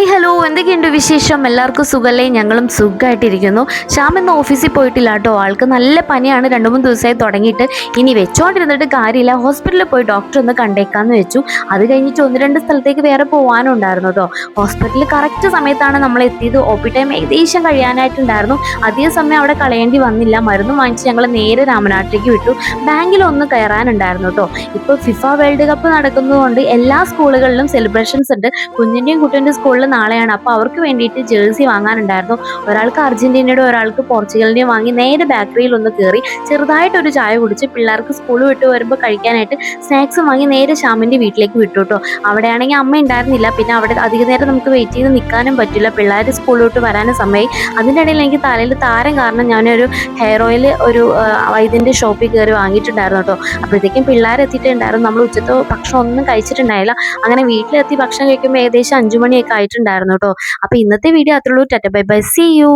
Hello, എന്തൊക്കെയുണ്ട് വിശേഷം? എല്ലാവർക്കും സുഖമല്ലേ? ഞങ്ങളും സുഖമായിട്ടിരിക്കുന്നു. ശ്യാം ഇന്ന് ഓഫീസിൽ പോയിട്ടില്ല കേട്ടോ. ആൾക്ക് നല്ല പനിയാണ്, 2-3 ദിവസമായി തുടങ്ങിയിട്ട്. ഇനി വെച്ചോണ്ടിരുന്നിട്ട് കാര്യമില്ല, ഹോസ്പിറ്റലിൽ പോയി ഡോക്ടർ ഒന്ന് കണ്ടേക്കാന്ന് വെച്ചു. അത് കഴിഞ്ഞിട്ട് 1-2 സ്ഥലത്തേക്ക് വേറെ പോകാനും ഉണ്ടായിരുന്നു കേട്ടോ. ഹോസ്പിറ്റലിൽ കറക്റ്റ് സമയത്താണ് നമ്മൾ എത്തിയത്. OP ടൈം ഏകദേശം കഴിയാനായിട്ടുണ്ടായിരുന്നു. അധികം സമയം അവിടെ കളയേണ്ടി വന്നില്ല. മരുന്ന് വാങ്ങിച്ച് ഞങ്ങൾ നേരെ രാമനാട്ടിലേക്ക് വിട്ടു. ബാങ്കിലൊന്ന് കയറാനുണ്ടായിരുന്നു കേട്ടോ. ഇപ്പോൾ FIFA വേൾഡ് കപ്പ് നടക്കുന്നതുകൊണ്ട് എല്ലാ സ്കൂളുകളിലും സെലിബ്രേഷൻസ് ഉണ്ട്. കുഞ്ഞിൻ്റെയും കുട്ടീൻ്റെ സ്കൂളിൽ നാളെയാണ്. അപ്പോൾ അവർക്ക് വേണ്ടിയിട്ട് ജേഴ്സി വാങ്ങാനുണ്ടായിരുന്നു. ഒരാൾക്ക് അർജന്റീനയുടെ, ഒരാൾക്ക് പോർച്ചുഗലിൻ്റെയും വാങ്ങി നേരെ ബേക്കറിയിൽ ഒന്ന് കയറി ചെറുതായിട്ടൊരു ചായ കുടിച്ച് പിള്ളേർക്ക് സ്കൂൾ വിട്ട് വരുമ്പോൾ കഴിക്കാനായിട്ട് സ്നാക്സും വാങ്ങി നേരെ ശ്യാമിൻ്റെ വീട്ടിലേക്ക് വിട്ടു കേട്ടോ. അവിടെയാണെങ്കിൽ അമ്മ ഉണ്ടായിരുന്നില്ല. പിന്നെ അവിടെ അധിക നേരം നമുക്ക് വെയിറ്റ് ചെയ്ത് നിൽക്കാനും പറ്റില്ല, പിള്ളേർ സ്കൂൾ വിട്ട് വരാനും സമയമായി. അതിൻ്റെ ഇടയിൽ എനിക്ക് തലയിൽ താരം കാരണം ഞാനൊരു ഹെയർ ഓയിൽ ഒരു വൈദ്യൻ്റെ ഷോപ്പിൽ കയറി വാങ്ങിയിട്ടുണ്ടായിരുന്നു കേട്ടോ. അപ്പോഴത്തേക്കും പിള്ളേർ എത്തിയിട്ടുണ്ടായിരുന്നു. നമ്മൾ ഉച്ചത്തെ ഭക്ഷണം ഒന്നും കഴിച്ചിട്ടുണ്ടായില്ല. അങ്ങനെ വീട്ടിലെത്തി ഭക്ഷണം കഴിക്കുമ്പോൾ ഏകദേശം 5 മണിയൊക്കെ ആയിട്ടുണ്ടായിരുന്നു കേട്ടോ. അപ്പോൾ ഇന്നത്തെ വീഡിയോ അത്രയുള്ളൂ. Tata bye bye, see U.